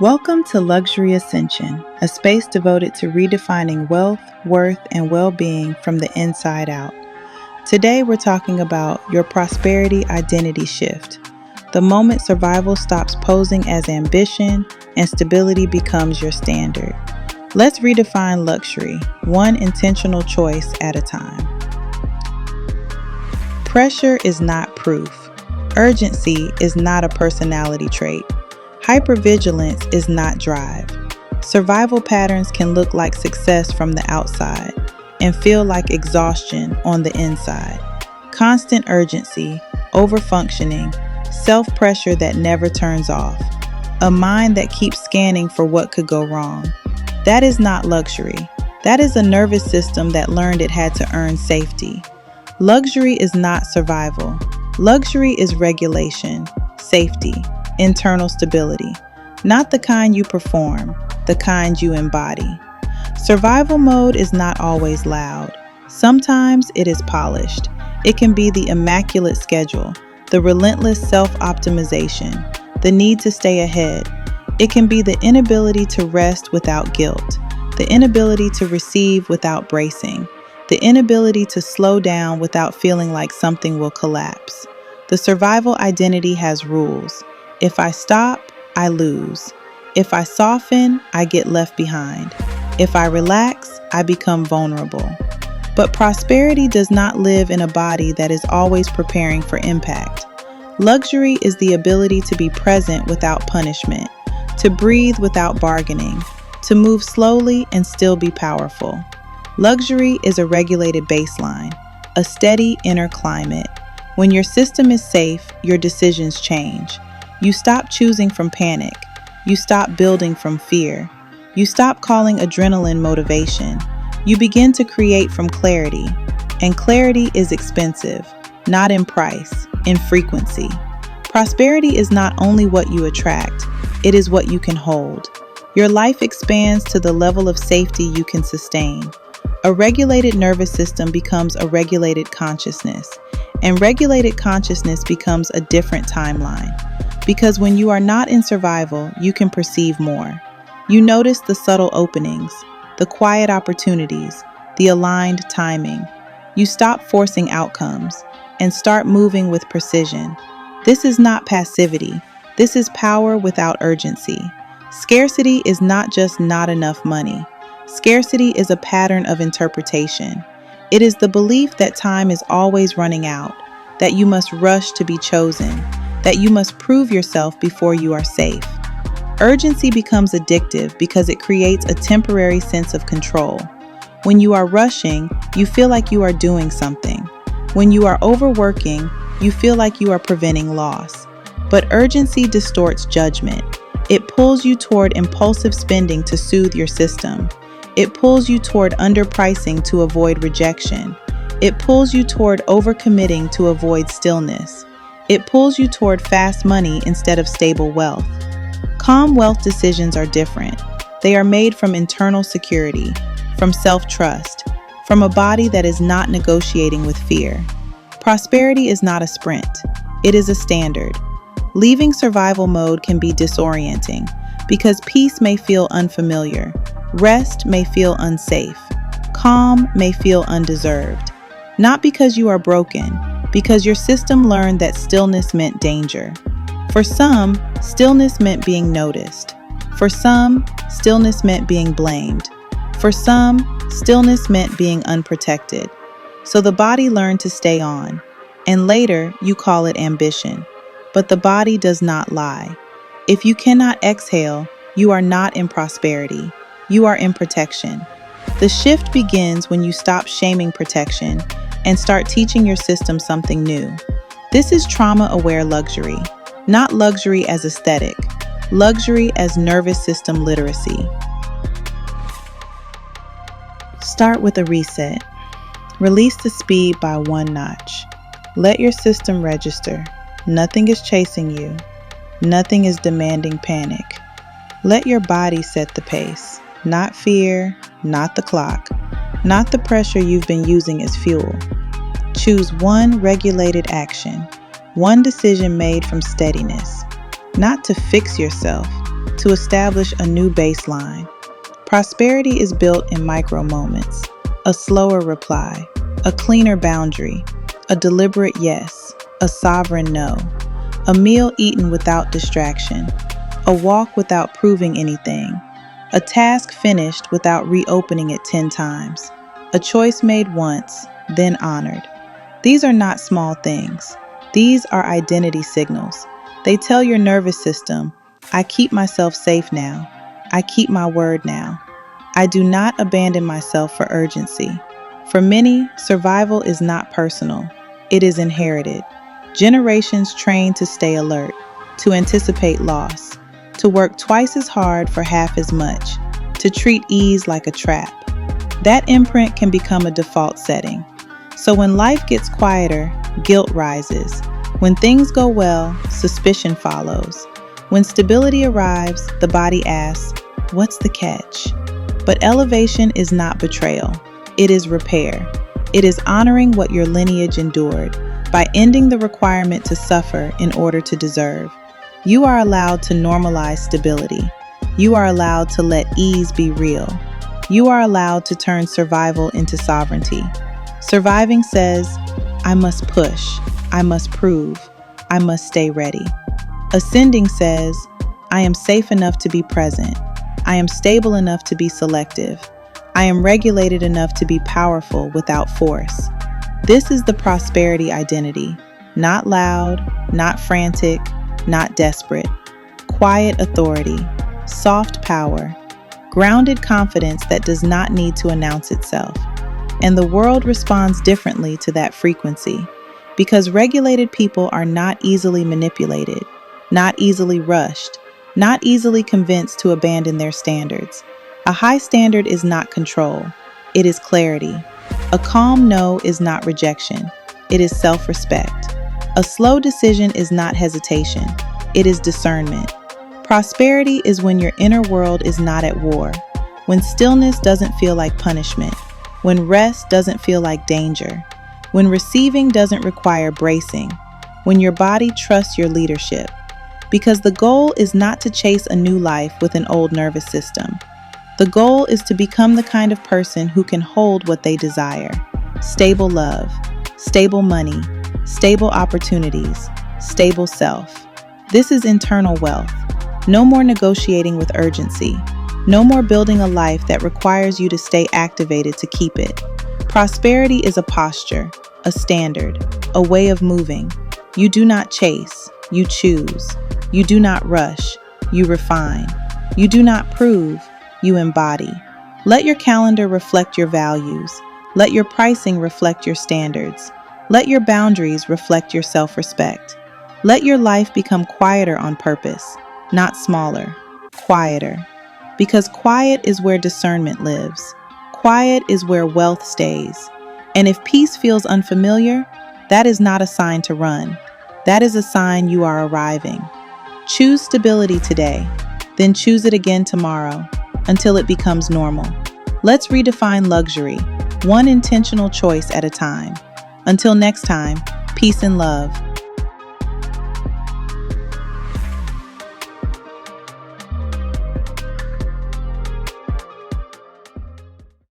Welcome to Luxury Ascension, a space devoted to redefining wealth, worth, and well-being from the inside out. Today we're talking about your prosperity identity shift, the moment survival stops posing as ambition and stability becomes your standard. Let's redefine luxury, one intentional choice at a time. Pressure is not proof. Urgency is not a personality trait. Hypervigilance is not drive. Survival patterns can look like success from the outside and feel like exhaustion on the inside. Constant urgency, overfunctioning, self-pressure that never turns off, a mind that keeps scanning for what could go wrong. That is not luxury. That is a nervous system that learned it had to earn safety. Luxury is not survival. Luxury is regulation, safety, internal stability. Not the kind you perform, the kind you embody. Survival mode is not always loud. Sometimes it is polished. It can be the immaculate schedule, the relentless self-optimization, the need to stay ahead. It can be the inability to rest without guilt, the inability to receive without bracing, the inability to slow down without feeling like something will collapse. The survival identity has rules. If I stop, I lose. If I soften, I get left behind. If I relax, I become vulnerable. But prosperity does not live in a body that is always preparing for impact. Luxury is the ability to be present without punishment, to breathe without bargaining, to move slowly and still be powerful. Luxury is a regulated baseline, a steady inner climate. When your system is safe, your decisions change. You stop choosing from panic. You stop building from fear. You stop calling adrenaline motivation. You begin to create from clarity. And clarity is expensive, not in price, in frequency. Prosperity is not only what you attract, it is what you can hold. Your life expands to the level of safety you can sustain. A regulated nervous system becomes a regulated consciousness, and regulated consciousness becomes a different timeline. Because when you are not in survival, you can perceive more. You notice the subtle openings, the quiet opportunities, the aligned timing. You stop forcing outcomes and start moving with precision. This is not passivity. This is power without urgency. Scarcity is not just not enough money. Scarcity is a pattern of interpretation. It is the belief that time is always running out, that you must rush to be chosen, that you must prove yourself before you are safe. Urgency becomes addictive because it creates a temporary sense of control. When you are rushing, you feel like you are doing something. When you are overworking, you feel like you are preventing loss. But urgency distorts judgment. It pulls you toward impulsive spending to soothe your system. It pulls you toward underpricing to avoid rejection. It pulls you toward overcommitting to avoid stillness. It pulls you toward fast money instead of stable wealth. Calm wealth decisions are different. They are made from internal security, from self-trust, from a body that is not negotiating with fear. Prosperity is not a sprint. It is a standard. Leaving survival mode can be disorienting because peace may feel unfamiliar, rest may feel unsafe, calm may feel undeserved. Not because you are broken, because your system learned that stillness meant danger. For some, stillness meant being noticed. For some, stillness meant being blamed. For some, stillness meant being unprotected. So the body learned to stay on, and later you call it ambition. But the body does not lie. If you cannot exhale, you are not in prosperity. You are in protection. The shift begins when you stop shaming protection and start teaching your system something new. This is trauma-aware luxury, not luxury as aesthetic, luxury as nervous system literacy. Start with a reset. Release the speed by one notch. Let your system register. Nothing is chasing you. Nothing is demanding panic. Let your body set the pace, not fear, not the clock, not the pressure you've been using as fuel. Choose one regulated action, one decision made from steadiness, not to fix yourself, to establish a new baseline. Prosperity is built in micro moments: a slower reply, a cleaner boundary, a deliberate yes, a sovereign no, a meal eaten without distraction, a walk without proving anything, a task finished without reopening it 10 times, a choice made once, then honored. These are not small things. These are identity signals. They tell your nervous system, I keep myself safe now. I keep my word now. I do not abandon myself for urgency. For many, survival is not personal. It is inherited. Generations trained to stay alert, to anticipate loss, to work twice as hard for half as much, to treat ease like a trap. That imprint can become a default setting. So when life gets quieter, guilt rises. When things go well, suspicion follows. When stability arrives, the body asks, what's the catch? But elevation is not betrayal. It is repair. It is honoring what your lineage endured by ending the requirement to suffer in order to deserve. You are allowed to normalize stability. You are allowed to let ease be real. You are allowed to turn survival into sovereignty. Surviving says, I must push, I must prove, I must stay ready. Ascending says, I am safe enough to be present. I am stable enough to be selective. I am regulated enough to be powerful without force. This is the prosperity identity. Not loud, not frantic, not desperate. Quiet authority, soft power, grounded confidence that does not need to announce itself. And the world responds differently to that frequency, because regulated people are not easily manipulated, not easily rushed, not easily convinced to abandon their standards. A high standard is not control, it is clarity. A calm no is not rejection, it is self-respect. A slow decision is not hesitation, it is discernment. Prosperity is when your inner world is not at war, when stillness doesn't feel like punishment, when rest doesn't feel like danger, when receiving doesn't require bracing, when your body trusts your leadership. Because the goal is not to chase a new life with an old nervous system. The goal is to become the kind of person who can hold what they desire. Stable love, stable money, stable opportunities, stable self. This is internal wealth. No more negotiating with urgency. No more building a life that requires you to stay activated to keep it. Prosperity is a posture, a standard, a way of moving. You do not chase, you choose. You do not rush, you refine. You do not prove, you embody. Let your calendar reflect your values. Let your pricing reflect your standards. Let your boundaries reflect your self-respect. Let your life become quieter on purpose, not smaller, quieter. Because quiet is where discernment lives. Quiet is where wealth stays. And if peace feels unfamiliar, that is not a sign to run. That is a sign you are arriving. Choose stability today, then choose it again tomorrow, until it becomes normal. Let's redefine luxury, one intentional choice at a time. Until next time, peace and love.